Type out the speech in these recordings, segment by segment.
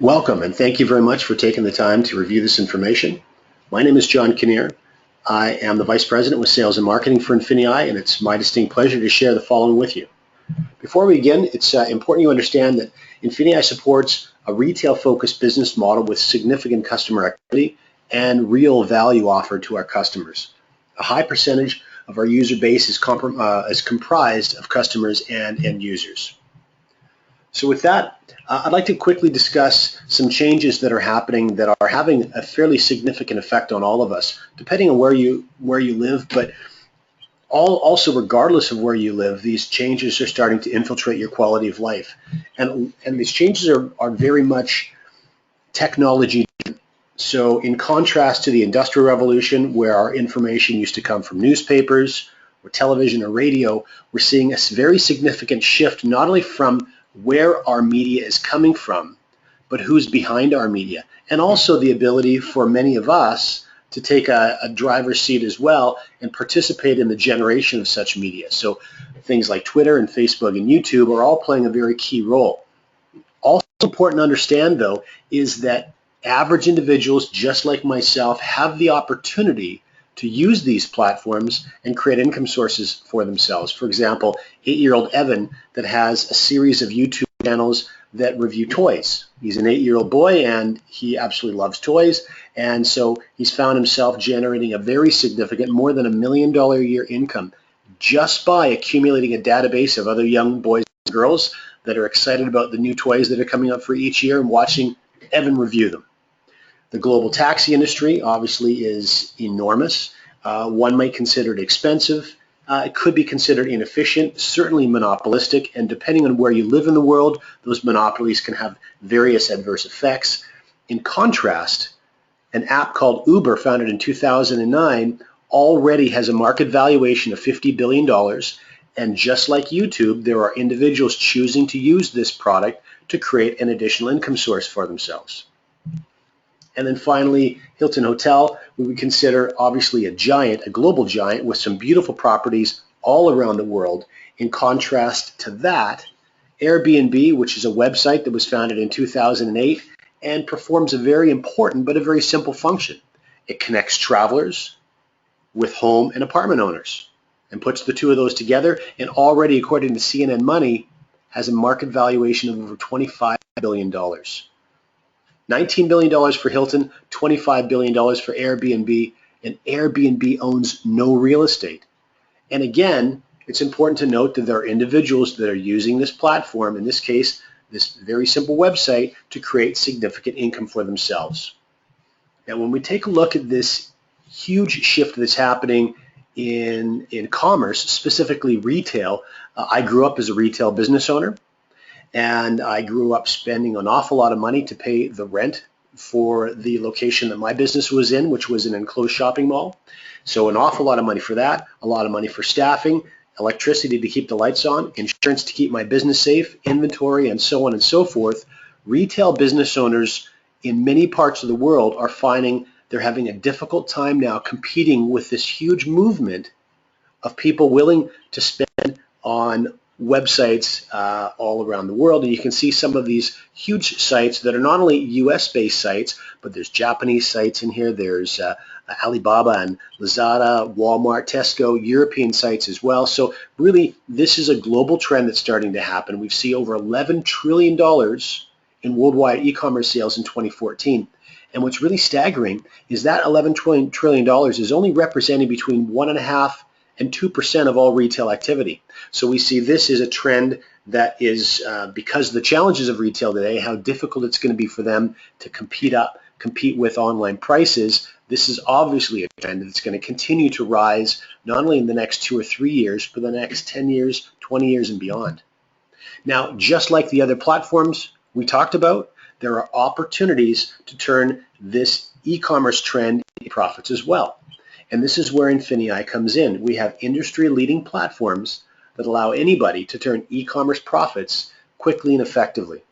Welcome, and thank you very much for taking the time to review this information. My name is John Kinnear. I am the Vice President with Sales and Marketing for INFINii, and it's my distinct pleasure to share the following with you. Before we begin, it's important you understand that INFINii supports a retail-focused business model with significant customer activity and real value offered to our customers. A high percentage of our user base is comprised of customers and end users. So with that, I'd like to quickly discuss some changes that are happening that are having a fairly significant effect on all of us, depending on where you live, but also regardless of where you live, these changes are starting to infiltrate your quality of life. And these changes are very much technology. So in contrast to the Industrial Revolution, where our information used to come from newspapers or television or radio, we're seeing a very significant shift not only from where our media is coming from, but who's behind our media, and also the ability for many of us to take a driver's seat as well and participate in the generation of such media. So things like Twitter and Facebook and YouTube are all playing a very key role. Also important to understand, though, is that average individuals, just like myself, have the opportunity to use these platforms and create income sources for themselves. For example, 8-year-old Evan that has a series of YouTube channels that review toys. He's an 8-year-old boy and he absolutely loves toys, and so he's found himself generating a very significant, more than $1 million a year income just by accumulating a database of other young boys and girls that are excited about the new toys that are coming up for each year and watching Evan review them. The global taxi industry obviously is enormous. One might consider it expensive. It could be considered inefficient, certainly monopolistic, and depending on where you live in the world, those monopolies can have various adverse effects. In contrast, an app called Uber, founded in 2009, already has a market valuation of $50 billion, and just like YouTube, there are individuals choosing to use this product to create an additional income source for themselves. And then finally, Hilton Hotel, we would consider obviously a giant, a global giant with some beautiful properties all around the world. In contrast to that, Airbnb, which is a website that was founded in 2008 and performs a very important but a very simple function. It connects travelers with home and apartment owners and puts the two of those together, and already, according to CNN Money, has a market valuation of over $25 billion. $19 billion for Hilton, $25 billion for Airbnb, and Airbnb owns no real estate. And again, it's important to note that there are individuals that are using this platform, in this case, this very simple website, to create significant income for themselves. Now, when we take a look at this huge shift that's happening in commerce, specifically retail, I grew up as a retail business owner. And I grew up spending an awful lot of money to pay the rent for the location that my business was in, which was an enclosed shopping mall. So an awful lot of money for that, a lot of money for staffing, electricity to keep the lights on, insurance to keep my business safe, inventory, and so on and so forth. Retail business owners in many parts of the world are finding they're having a difficult time now competing with this huge movement of people willing to spend on websites all around the world. And you can see some of these huge sites that are not only US-based sites, but there's Japanese sites in here. There's Alibaba and Lazada, Walmart, Tesco, European sites as well. So really, this is a global trend that's starting to happen. We see over $11 trillion in worldwide e-commerce sales in 2014. And what's really staggering is that $11 trillion is only representing between 1.5% and 2% of all retail activity. So we see this is a trend that is, because of the challenges of retail today, how difficult it's going to be for them to compete with online prices. This is obviously a trend that's going to continue to rise, not only in the next 2 or 3 years, but the next 10 years, 20 years, and beyond. Now, just like the other platforms we talked about, there are opportunities to turn this e-commerce trend into profits as well. And this is where INFINii comes in. We have industry-leading platforms that allow anybody to turn e-commerce profits quickly and effectively.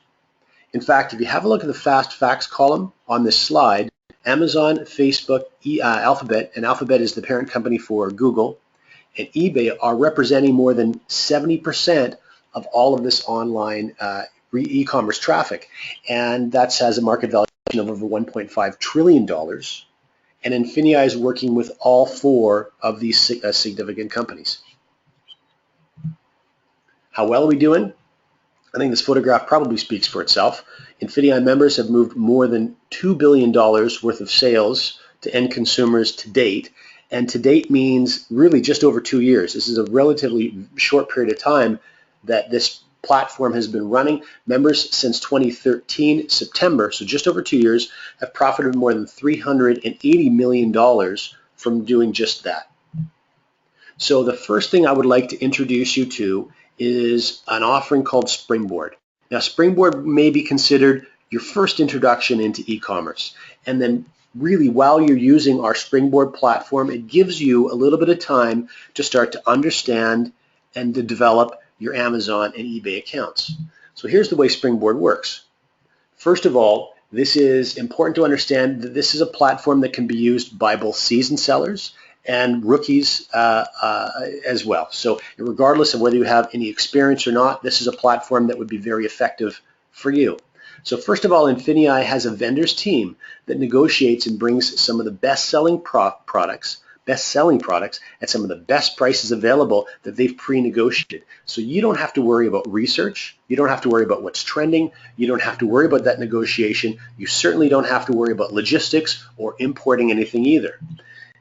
In fact, if you have a look at the fast facts column on this slide, Amazon, Facebook, Alphabet, and Alphabet is the parent company for Google, and eBay are representing more than 70% of all of this online e-commerce traffic, and that has a market valuation of over $1.5 trillion. And INFINii is working with all four of these significant companies. How well are we doing? I think this photograph probably speaks for itself. INFINii members have moved more than $2 billion worth of sales to end consumers to date. And to date means really just over 2 years. This is a relatively short period of time that this platform has been running. Members since 2013 September, so just over 2 years, have profited more than $380 million from doing just that. So the first thing I would like to introduce you to is an offering called Springboard. Now, Springboard may be considered your first introduction into e-commerce. And then really, while you're using our Springboard platform, it gives you a little bit of time to start to understand and to develop your Amazon and eBay accounts. So here's the way Springboard works. First of all, this is important to understand that this is a platform that can be used by both seasoned sellers and rookies as well. So regardless of whether you have any experience or not, this is a platform that would be very effective for you. So first of all, INFINii has a vendors team that negotiates and brings some of the best-selling products at some of the best prices available that they've pre-negotiated. So you don't have to worry about research. You don't have to worry about what's trending. You don't have to worry about that negotiation. You certainly don't have to worry about logistics or importing anything either.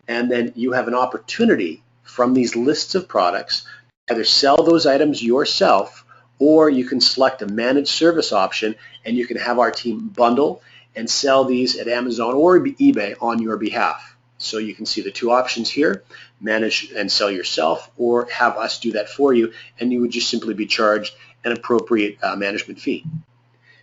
And then you have an opportunity from these lists of products to either sell those items yourself, or you can select a managed service option and you can have our team bundle and sell these at Amazon or eBay on your behalf. So you can see the two options here: manage and sell yourself, or have us do that for you, and you would just simply be charged an appropriate management fee.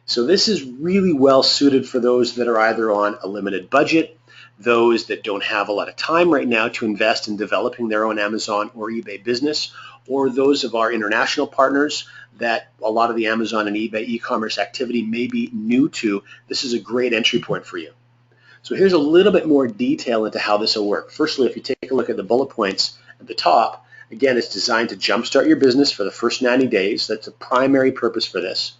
So this is really well suited for those that are either on a limited budget, those that don't have a lot of time right now to invest in developing their own Amazon or eBay business, or those of our international partners that a lot of the Amazon and eBay e-commerce activity may be new to. This is a great entry point for you. So here's a little bit more detail into how this will work. Firstly, if you take a look at the bullet points at the top, again, it's designed to jumpstart your business for the first 90 days. That's the primary purpose for this.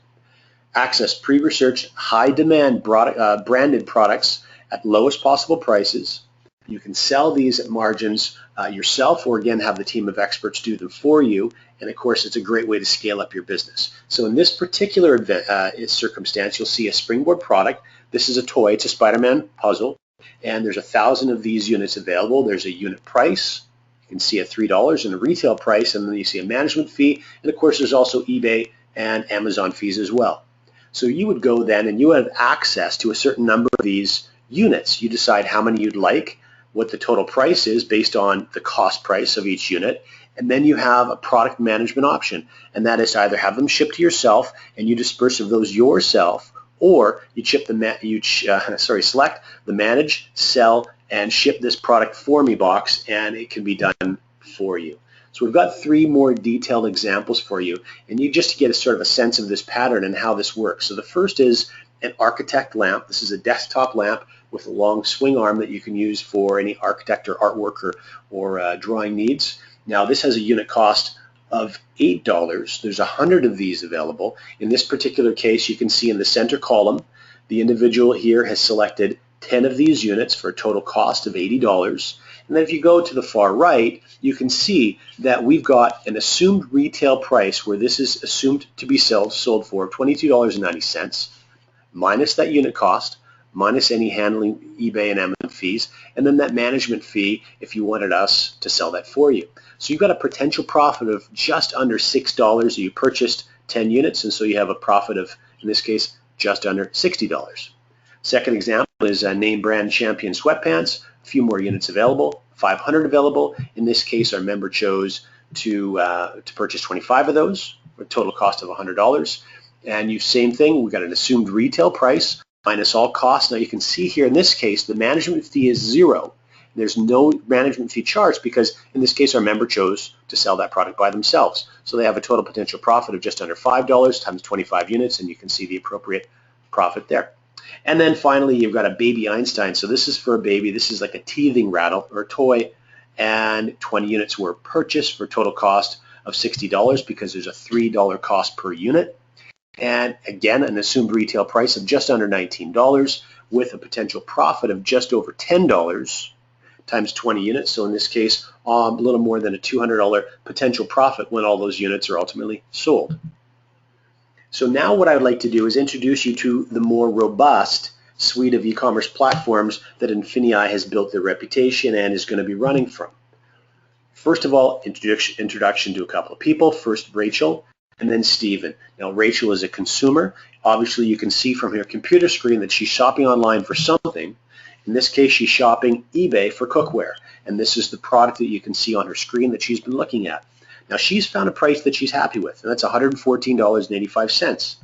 Access pre-researched, high-demand branded products at lowest possible prices. You can sell these at margins yourself, or again have the team of experts do them for you. And of course, it's a great way to scale up your business. So in this particular circumstance, you'll see a Springboard product. This is a toy. It's a Spider-Man puzzle, and there's 1,000 of these units available. There's a unit price. You can see at $3 and a retail price, and then you see a management fee. And of course, there's also eBay and Amazon fees as well. So you would go then and you have access to a certain number of these units. You decide how many you'd like, what the total price is based on the cost price of each unit, and then you have a product management option, and that is to either have them shipped to yourself and you disperse of those yourself, or you select the manage, sell, and ship this product for me box, and it can be done for you. So we've got 3 more detailed examples for you, and you just get a sort of a sense of this pattern and how this works. So the first is an architect lamp. This is a desktop lamp with a long swing arm that you can use for any architect or artwork or drawing needs. Now this has a unit cost of $8. There's 100 of these available. In this particular case, you can see in the center column, the individual here has selected 10 of these units for a total cost of $80. And then if you go to the far right, you can see that we've got an assumed retail price where this is assumed to be sold for $22.90, minus that unit cost, minus any handling eBay and Amazon fees, and then that management fee if you wanted us to sell that for you. So you've got a potential profit of just under $6. You purchased 10 units, and so you have a profit of, in this case, just under $60. Second example is name brand champion sweatpants. A few more units available, 500 available. In this case, our member chose to purchase 25 of those, with a total cost of $100. And same thing, we've got an assumed retail price minus all costs. Now you can see here in this case, the management fee is $0. There's no management fee charged because in this case, our member chose to sell that product by themselves. So they have a total potential profit of just under $5 times 25 units, and you can see the appropriate profit there. And then finally, you've got a baby Einstein. So this is for a baby. This is like a teething rattle or a toy, and 20 units were purchased for a total cost of $60 because there's a $3 cost per unit. And again, an assumed retail price of just under $19 with a potential profit of just over $10 times 20 units. So in this case, a little more than a $200 potential profit when all those units are ultimately sold. So now what I would like to do is introduce you to the more robust suite of e-commerce platforms that INFINii has built their reputation and is going to be running from. First of all, introduction to a couple of people. First, Rachel, and then Stephen. Now, Rachel is a consumer. Obviously, you can see from her computer screen that she's shopping online for something. In this case, she's shopping eBay for cookware, and this is the product that you can see on her screen that she's been looking at. Now, she's found a price that she's happy with, and that's $114.85.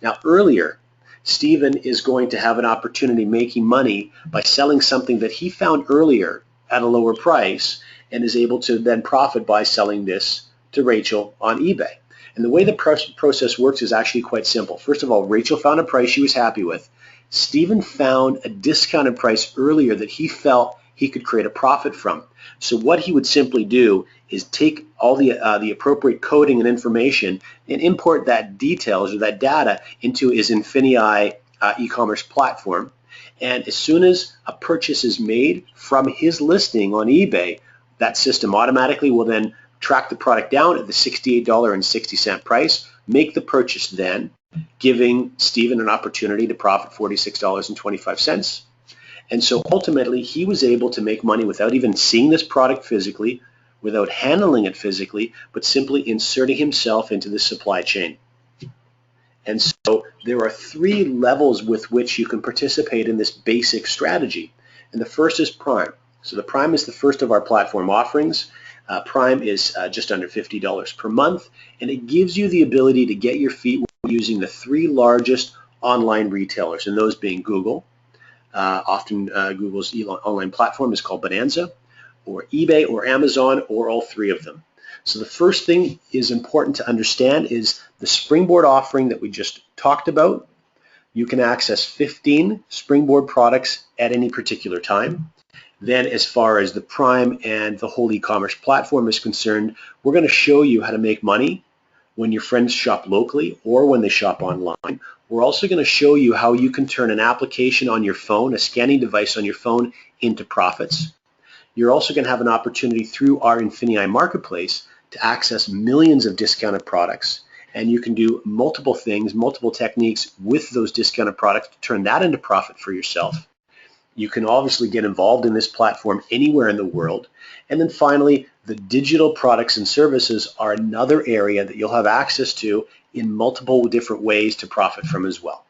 Now, earlier, Stephen is going to have an opportunity making money by selling something that he found earlier at a lower price and is able to then profit by selling this to Rachel on eBay. And the way the process works is actually quite simple. First of all, Rachel found a price she was happy with. Stephen found a discounted price earlier that he felt he could create a profit from. So what he would simply do is take all the appropriate coding and information and import that details or that data into his INFINii e-commerce platform. And as soon as a purchase is made from his listing on eBay, that system automatically will then track the product down at the $68.60 price, make the purchase then, giving Stephen an opportunity to profit $46.25. And so ultimately, he was able to make money without even seeing this product physically, without handling it physically, but simply inserting himself into the supply chain. And so there are three levels with which you can participate in this basic strategy. And the first is Prime. So the Prime is the first of our platform offerings. Prime is just under $50 per month, and it gives you the ability to get your feet using the three largest online retailers, and those being Google. Often Google's online platform is called Bonanza, or eBay, or Amazon, or all three of them. So the first thing is important to understand is the Springboard offering that we just talked about. You can access 15 Springboard products at any particular time. Then as far as the Prime and the whole e-commerce platform is concerned, we're going to show you how to make money when your friends shop locally or when they shop online. We're also going to show you how you can turn an application on your phone, a scanning device on your phone, into profits. You're also going to have an opportunity through our INFINii marketplace to access millions of discounted products, and you can do multiple things, multiple techniques with those discounted products to turn that into profit for yourself. You can obviously get involved in this platform anywhere in the world. And then finally, the digital products and services are another area that you'll have access to in multiple different ways to profit from as well.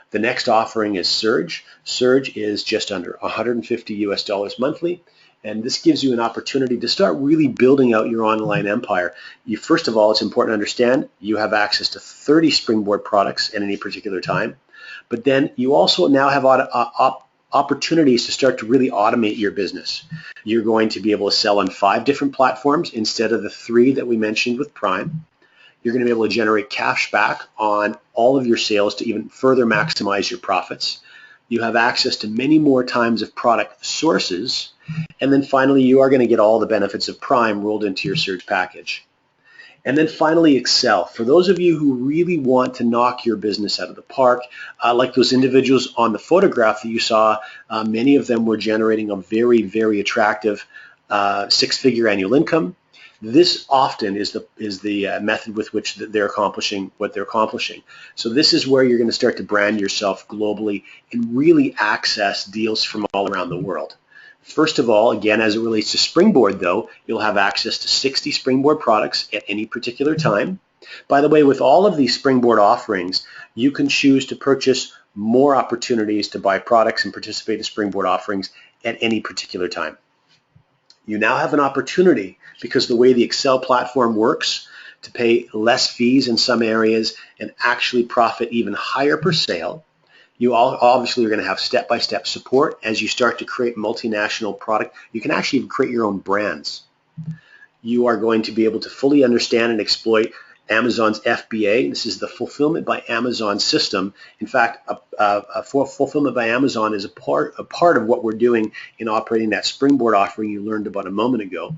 The next offering is Surge. Surge is just under $150 monthly, and this gives you an opportunity to start really building out your online empire. First of all, it's important to understand you have access to 30 Springboard products at any particular time, but then you also now have opportunities to start to really automate your business. You're going to be able to sell on 5 different platforms instead of the 3 that we mentioned with Prime. You're going to be able to generate cash back on all of your sales to even further maximize your profits. You have access to many more times of product sources. And then finally, you are going to get all the benefits of Prime rolled into your Surge package. And then finally, Excel. For those of you who really want to knock your business out of the park, like those individuals on the photograph that you saw, many of them were generating a very, very attractive 6-figure annual income. This often is the method with which they're accomplishing what they're accomplishing. So this is where you're going to start to brand yourself globally and really access deals from all around the world. First of all, again, as it relates to Springboard, though, you'll have access to 60 Springboard products at any particular time. By the way, with all of these Springboard offerings, you can choose to purchase more opportunities to buy products and participate in Springboard offerings at any particular time. You now have an opportunity, because the way the Excel platform works, to pay less fees in some areas and actually profit even higher per sale. You obviously are going to have step-by-step support as you start to create multinational product. You can actually even create your own brands. You are going to be able to fully understand and exploit Amazon's FBA. This is the Fulfillment by Amazon system. In fact, Fulfillment by Amazon is a part of what we're doing in operating that Springboard offering you learned about a moment ago.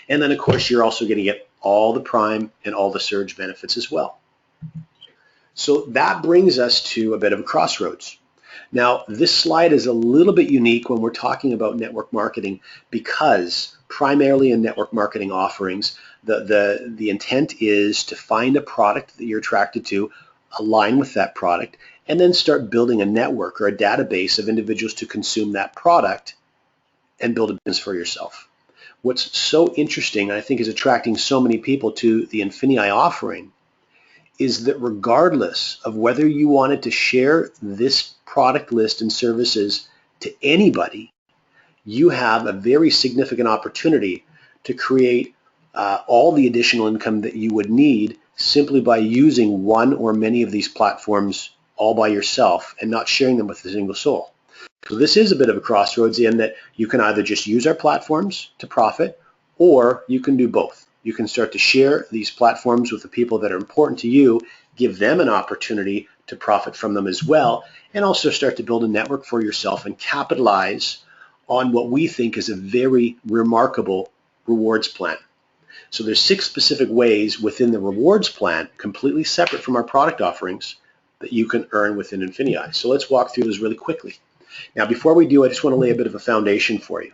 And then, of course, you're also going to get all the Prime and all the Surge benefits as well. So that brings us to a bit of a crossroads. Now, this slide is a little bit unique when we're talking about network marketing because primarily in network marketing offerings, the intent is to find a product that you're attracted to, align with that product, and then start building a network or a database of individuals to consume that product and build a business for yourself. What's so interesting, and I think is attracting so many people to the INFINii offering, is that regardless of whether you wanted to share this product list and services to anybody, you have a very significant opportunity to create all the additional income that you would need simply by using one or many of these platforms all by yourself and not sharing them with a single soul. So this is a bit of a crossroads in that you can either just use our platforms to profit, or you can do both. You can start to share these platforms with the people that are important to you, give them an opportunity to profit from them as well, and also start to build a network for yourself and capitalize on what we think is a very remarkable rewards plan. So there's 6 specific ways within the rewards plan, completely separate from our product offerings, that you can earn within INFINii. So let's walk through those really quickly. Now, before we do, I just want to lay a bit of a foundation for you.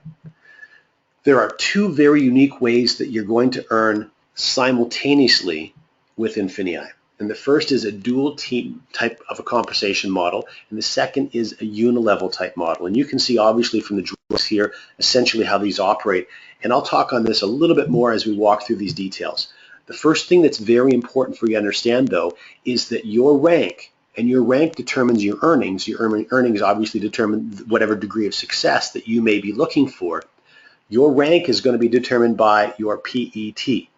There are 2 very unique ways that you're going to earn simultaneously with INFINii. And the first is a dual team type of a compensation model, and the second is a unilevel type model. And you can see obviously from the drawings here essentially how these operate. And I'll talk on this a little bit more as we walk through these details. The first thing that's very important for you to understand, though, is that your rank, and your rank determines your earnings. Your earnings obviously determine whatever degree of success that you may be looking for. Your rank is going to be determined by your PET.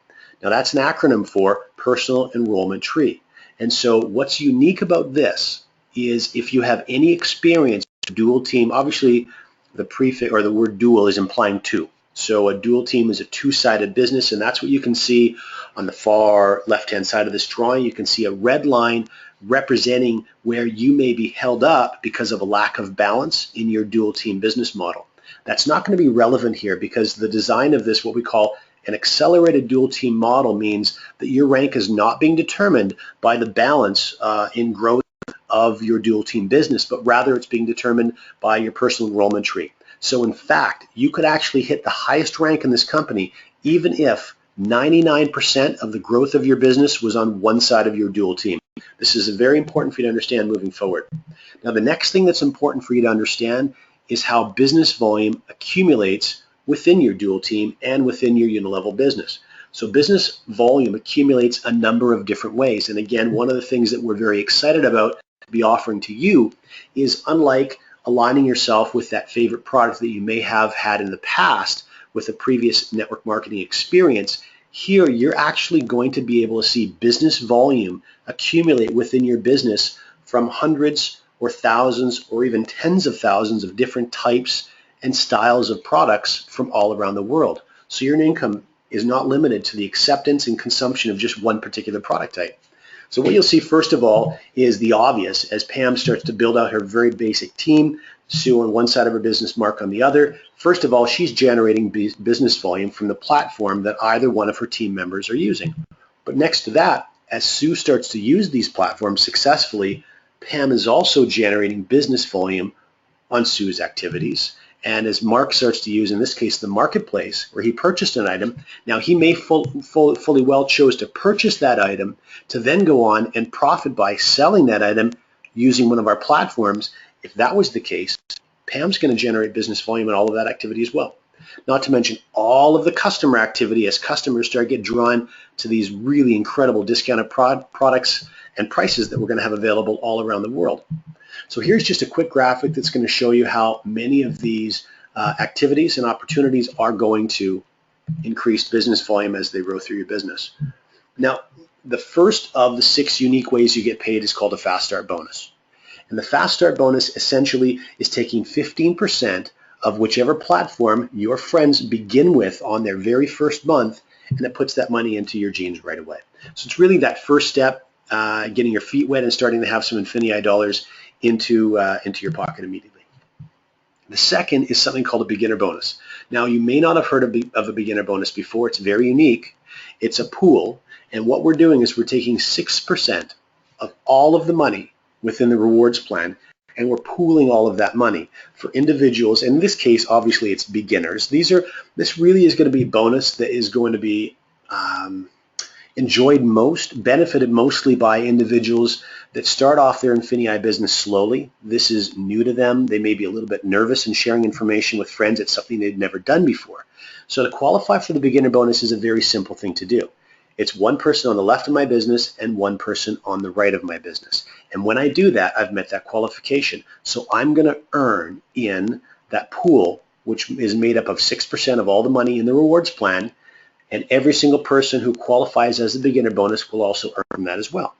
Now that's an acronym for Personal Enrollment Tree. And so what's unique about this is if you have any experience with dual team, obviously the prefix or the word dual is implying 2. So a dual team is a 2-sided business, and that's what you can see on the far left-hand side of this drawing. You can see a red line representing where you may be held up because of a lack of balance in your dual team business model. That's not going to be relevant here because the design of this, what we call an accelerated dual team model, means that your rank is not being determined by the balance in growth of your dual team business, but rather it's being determined by your personal enrollment tree. So in fact, you could actually hit the highest rank in this company even if 99% of the growth of your business was on one side of your dual team. This is very important for you to understand moving forward. Now, the next thing that's important for you to understand is how business volume accumulates within your dual team and within your unilevel business. So business volume accumulates a number of different ways. And again, one of the things that we're very excited about to be offering to you is, unlike aligning yourself with that favorite product that you may have had in the past with a previous network marketing experience, here you're actually going to be able to see business volume accumulate within your business from hundreds or thousands or even tens of thousands of different types and styles of products from all around the world. So your income is not limited to the acceptance and consumption of just one particular product type. So what you'll see first of all is the obvious as Pam starts to build out her very basic team, Sue on one side of her business, Mark on the other. First of all, she's generating business volume from the platform that either one of her team members are using. But next to that, as Sue starts to use these platforms successfully, Pam is also generating business volume on Sue's activities. And as Mark starts to use, in this case, the marketplace where he purchased an item, now he may fully well chose to purchase that item to then go on and profit by selling that item using one of our platforms. If that was the case, Pam's going to generate business volume in all of that activity as well. Not to mention all of the customer activity as customers start to get drawn to these really incredible discounted products and prices that we're going to have available all around the world. So here's just a quick graphic that's going to show you how many of these activities and opportunities are going to increase business volume as they grow through your business. Now, the first of the 6 unique ways you get paid is called a Fast Start bonus. And the Fast Start bonus essentially is taking 15% of whichever platform your friends begin with on their very first month, and it puts that money into your jeans right away. So it's really that first step, getting your feet wet and starting to have some INFINii dollars into your pocket immediately. The second is something called a beginner bonus. Now, you may not have heard of a beginner bonus before. It's very unique. It's a pool, and what we're doing is we're taking 6% of all of the money within the rewards plan, and we're pooling all of that money for individuals. In this case, obviously, it's beginners. This really is going to be a bonus that is going to be benefited mostly by individuals that start off their INFINii business slowly. This is new to them. They may be a little bit nervous in sharing information with friends. It's something they've never done before. So to qualify for the beginner bonus is a very simple thing to do. It's one person on the left of my business and one person on the right of my business. And when I do that, I've met that qualification. So I'm going to earn in that pool, which is made up of 6% of all the money in the rewards plan, and every single person who qualifies as the beginner bonus will also earn that as well.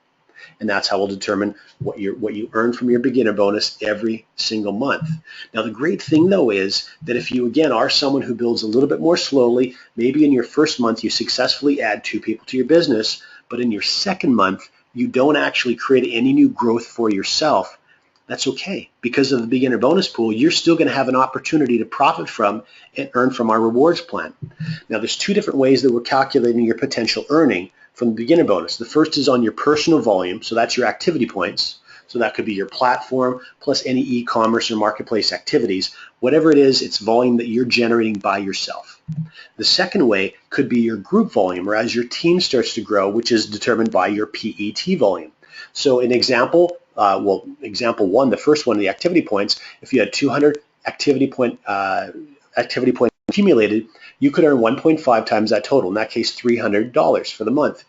And that's how we'll determine what you earn from your beginner bonus every single month. Now, the great thing, though, is that if you, again, are someone who builds a little bit more slowly, maybe in your first month you successfully add 2 people to your business, but in your second month you don't actually create any new growth for yourself, that's okay. Because of the beginner bonus pool, you're still going to have an opportunity to profit from and earn from our rewards plan. Now, there's 2 different ways that we're calculating your potential earning from the beginner bonus. The first is on your personal volume, so that's your activity points. So that could be your platform plus any e-commerce or marketplace activities. Whatever it is, it's volume that you're generating by yourself. The second way could be your group volume, or as your team starts to grow, which is determined by your PET volume. So an example, example 1, the first one, the activity points, if you had 200 activity point accumulated, you could earn 1.5 times that total, in that case $300 for the month.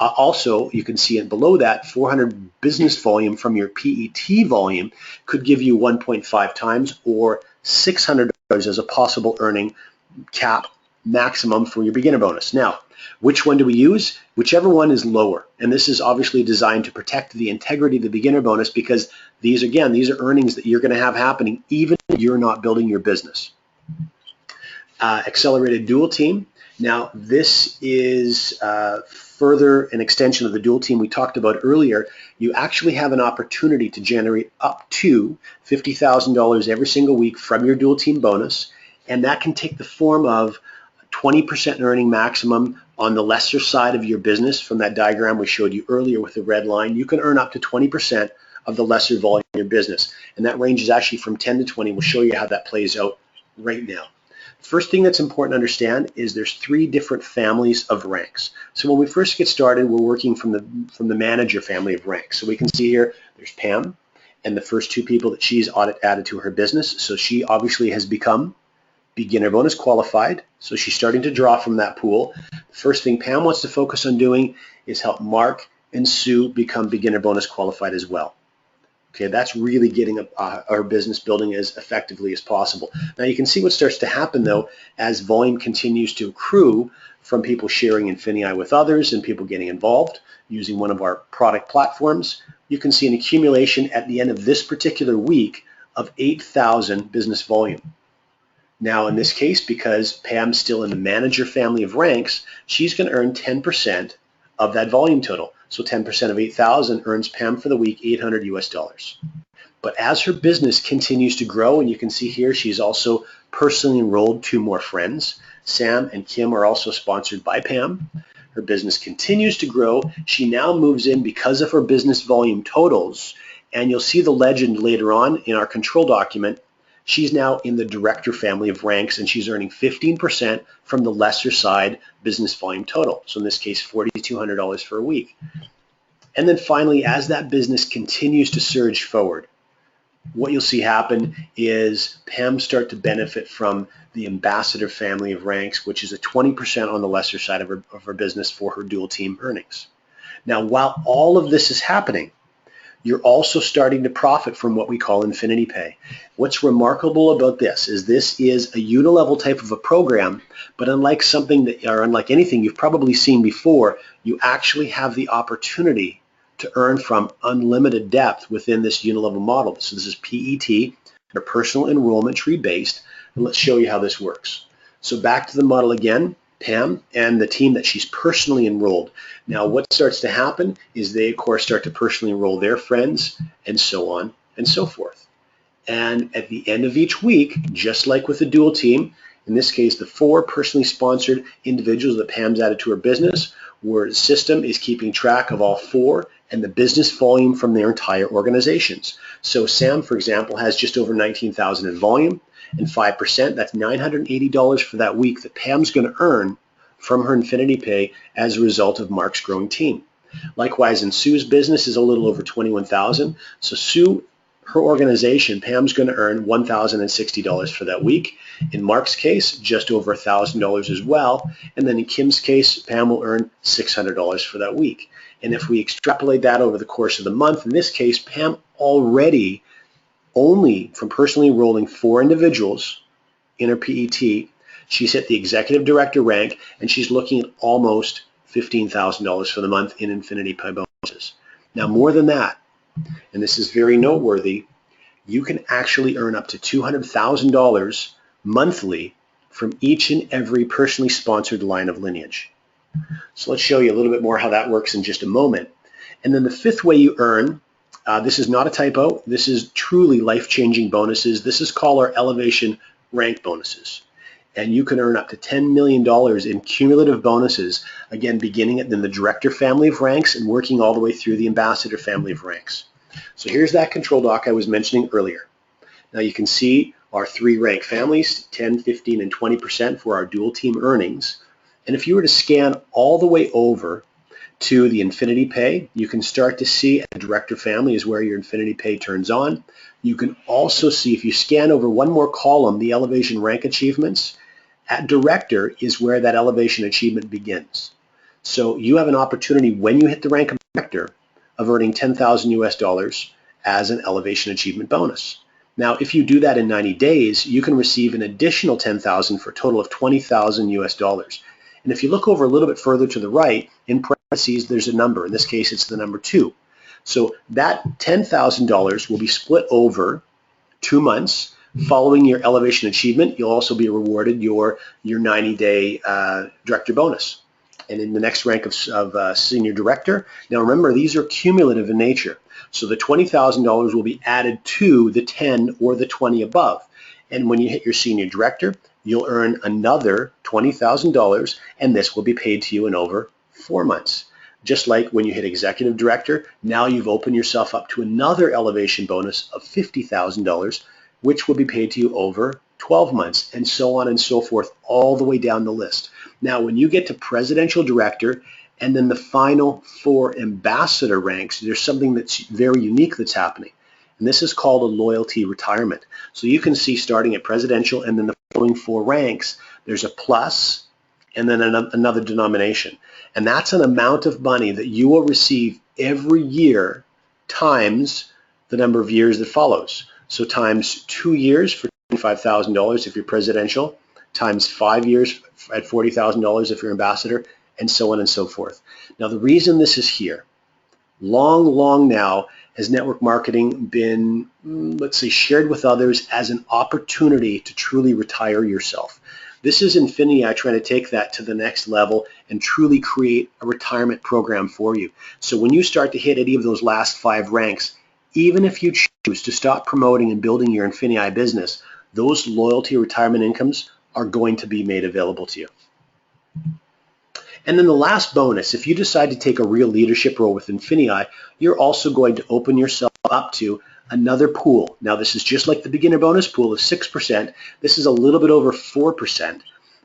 Also, you can see it below that, 400 business volume from your PET volume could give you 1.5 times, or $600 as a possible earning cap maximum for your beginner bonus. Now, which one do we use? Whichever one is lower. And this is obviously designed to protect the integrity of the beginner bonus, because these are earnings that you're going to have happening even if you're not building your business. Accelerated dual team. Now, this is further an extension of the dual team we talked about earlier. You actually have an opportunity to generate up to $50,000 every single week from your dual team bonus, and that can take the form of 20% earning maximum on the lesser side of your business. From that diagram we showed you earlier with the red line, you can earn up to 20% of the lesser volume in your business, and that range is actually from 10 to 20. We'll show you how that plays out right now. First thing that's important to understand is there's 3 different families of ranks. So when we first get started, we're working from the manager family of ranks. So we can see here there's Pam and the first 2 people that she's added to her business. So she obviously has become beginner bonus qualified. So she's starting to draw from that pool. The first thing Pam wants to focus on doing is help Mark and Sue become beginner bonus qualified as well. Okay, that's really getting our business building as effectively as possible. Now you can see what starts to happen, though, as volume continues to accrue from people sharing INFINii with others and people getting involved using one of our product platforms. You can see an accumulation at the end of this particular week of 8,000 business volume. Now in this case, because Pam's still in the manager family of ranks, she's going to earn 10% of that volume total. So 10% of 8,000 earns Pam for the week $800 US. But as her business continues to grow, and you can see here she's also personally enrolled 2 more friends. Sam and Kim are also sponsored by Pam. Her business continues to grow. She now moves in because of her business volume totals, and you'll see the legend later on in our control document. She's now in the director family of ranks, and she's earning 15% from the lesser side business volume total. So in this case, $4,200 for a week. And then finally, as that business continues to surge forward, what you'll see happen is Pam start to benefit from the ambassador family of ranks, which is a 20% on the lesser side of her business for her dual team earnings. Now, while all of this is happening, you're also starting to profit from what we call INFINII Pay. What's remarkable about this is a unilevel type of a program, but unlike anything you've probably seen before, you actually have the opportunity to earn from unlimited depth within this unilevel model. So this is PET, or personal enrollment tree based, and let's show you how this works. So back to the model again. Pam and the team that she's personally enrolled. Now what starts to happen is they of course start to personally enroll their friends, and so on and so forth. And at the end of each week, just like with the dual team, in this case the 4 personally sponsored individuals that Pam's added to her business, where the system is keeping track of all 4 and the business volume from their entire organizations. So Sam, for example, has just over 19,000 in volume, and 5%, that's $980 for that week that Pam's going to earn from her INFINII Pay as a result of Mark's growing team. Likewise, in Sue's business is a little over 21,000. So Sue, her organization, Pam's going to earn $1,060 for that week. In Mark's case, just over $1,000 as well. And then in Kim's case, Pam will earn $600 for that week. And if we extrapolate that over the course of the month, in this case, Pam already, only from personally enrolling 4 individuals in her PET, she's hit the executive director rank, and she's looking at almost $15,000 for the month in INFINII Pay bonuses. Now, more than that, and this is very noteworthy, you can actually earn up to $200,000 monthly from each and every personally sponsored line of lineage. So let's show you a little bit more how that works in just a moment. And then the 5th way you earn, this is not a typo, this is truly life-changing bonuses. This is called our elevation rank bonuses. And you can earn up to $10 million in cumulative bonuses, again, beginning in the director family of ranks and working all the way through the ambassador family of ranks. So here's that control doc I was mentioning earlier. Now you can see our 3 rank families, 10, 15, and 20% for our dual team earnings. And if you were to scan all the way over to the INFINII Pay, you can start to see the director family is where your INFINII Pay turns on. You can also see, if you scan over one more column, the elevation rank achievements. At director is where that elevation achievement begins. So you have an opportunity when you hit the rank of director of earning $10,000 as an elevation achievement bonus. Now, if you do that in 90 days, you can receive an additional $10,000 for a total of $20,000. And if you look over a little bit further to the right, in parentheses, there's a number. In this case, it's the number 2. So that $10,000 will be split over 2 months. Following your elevation achievement, you'll also be rewarded your 90-day director bonus. And in the next rank of senior director, now remember, these are cumulative in nature. So the $20,000 will be added to the 10 or the 20 above. And when you hit your senior director, you'll earn another $20,000, and this will be paid to you in over 4 months. Just like when you hit executive director, now you've opened yourself up to another elevation bonus of $50,000, which will be paid to you over 12 months, and so on and so forth, all the way down the list. Now, when you get to presidential director and then the final 4 ambassador ranks, there's something that's very unique that's happening. And this is called a loyalty retirement. So you can see starting at presidential and then the following 4 ranks, there's a plus and then another denomination. And that's an amount of money that you will receive every year times the number of years that follows. So times 2 years for $25,000 if you're presidential, times 5 years at $40,000 if you're ambassador, and so on and so forth. Now the reason this is here, long now has network marketing been, let's say, shared with others as an opportunity to truly retire yourself. This is INFINII trying to take that to the next level and truly create a retirement program for you. So when you start to hit any of those last 5 ranks, even if you choose to stop promoting and building your INFINII business, those loyalty retirement incomes are going to be made available to you. And then the last bonus, if you decide to take a real leadership role with INFINII, you're also going to open yourself up to another pool. Now this is just like the beginner bonus pool of 6%. This is a little bit over 4%,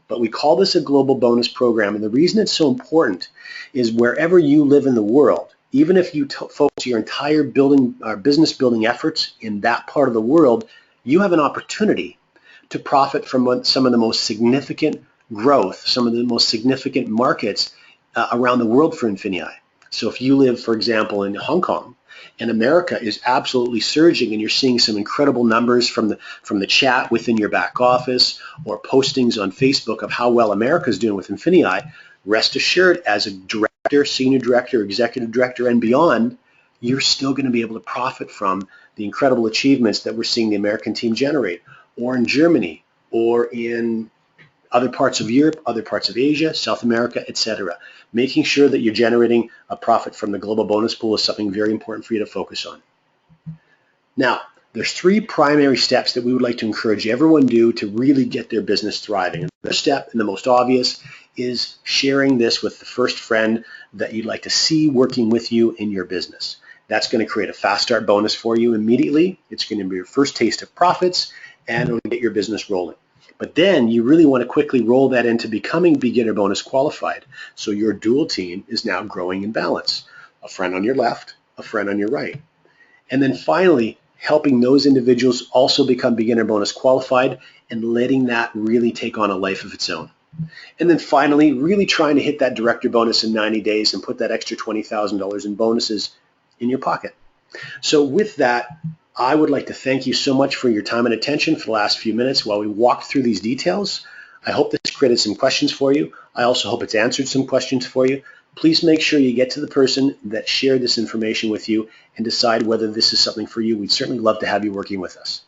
but we call this a global bonus program. And the reason it's so important is wherever you live in the world, even if you focus your entire business building efforts in that part of the world, you have an opportunity to profit from some of the most significant growth, some of the most significant markets around the world for INFINII. So if you live, for example, in Hong Kong, and America is absolutely surging, and you're seeing some incredible numbers from the chat within your back office or postings on Facebook of how well America is doing with INFINII, rest assured, as a director, senior director, executive director, and beyond, you're still going to be able to profit from the incredible achievements that we're seeing the American team generate, or in Germany, or in other parts of Europe, other parts of Asia, South America, etc. Making sure that you're generating a profit from the global bonus pool is something very important for you to focus on. Now, there's 3 primary steps that we would like to encourage everyone do to really get their business thriving. And the first step, and the most obvious, is sharing this with the first friend that you'd like to see working with you in your business. That's going to create a fast start bonus for you immediately. It's going to be your first taste of profits, and it'll get your business rolling. But then you really want to quickly roll that into becoming beginner bonus qualified. So your dual team is now growing in balance. A friend on your left, a friend on your right. And then finally, helping those individuals also become beginner bonus qualified and letting that really take on a life of its own. And then finally, really trying to hit that director bonus in 90 days and put that extra $20,000 in bonuses in your pocket. So with that, I would like to thank you so much for your time and attention for the last few minutes while we walked through these details. I hope this created some questions for you. I also hope it's answered some questions for you. Please make sure you get to the person that shared this information with you and decide whether this is something for you. We'd certainly love to have you working with us.